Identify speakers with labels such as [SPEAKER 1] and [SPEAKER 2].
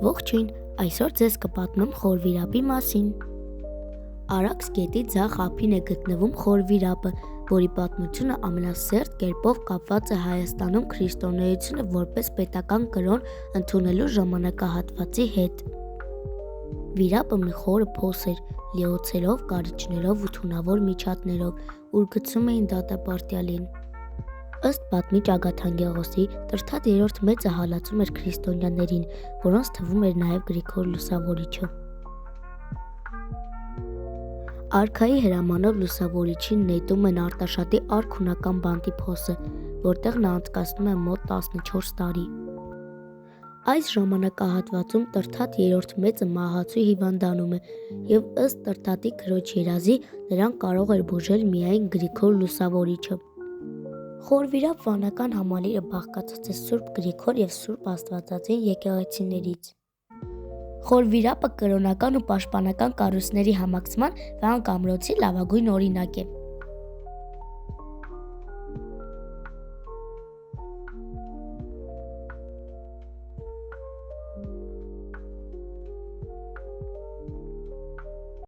[SPEAKER 1] Ողջույն, այսօր ձեզ կպատմեմ խորվիրապի մասին։ Արաքս գետի ձախ ափին է գտնվում խորվիրապը, որի պատմությունը ամենասերտ կերպով կապված է Հայաստանում քրիստոնեությունը որպես պետական կրոն ընդունելու ժամանակահատվածի հետ։ Վիրապը մի խորը փոս էր, լիոցերով, կարիճներով ու թունավոր միջատներով, ուր գցում էին դատապարտյալին։ Ըստ պատմիչ Ագաթանկեղոսի, Տրթատ III մեծը հալածում էր քրիստոնյաներին, որոնց թվում էր նաև Գրիգոր Լուսավորիչը։ Արքայի հրամանով Լուսավորիչին նետում են Արտաշատի արքունական բանտի փոսը, որտեղ նա անցկացնում է մոտ 14 տարի։ Այս ժամանակահատվածում Տրթատ III մեծը մահացու հիվանդանում է, և ըստ Տրթատի քրոջ երազի նրան կարող էր բուժել միայն Գրիգոր Լուսավորիչը։ Խորվիրապ վանական համալիրը բաղկացած է Սուրբ Գրիգոր և Սուրբ Աստվածածին եկեղեցիներից։ Խորվիրապը կրոնական ու պաշտպանական կառույցների համակցման Վանք ամրոցի լավագույն օրինակ է։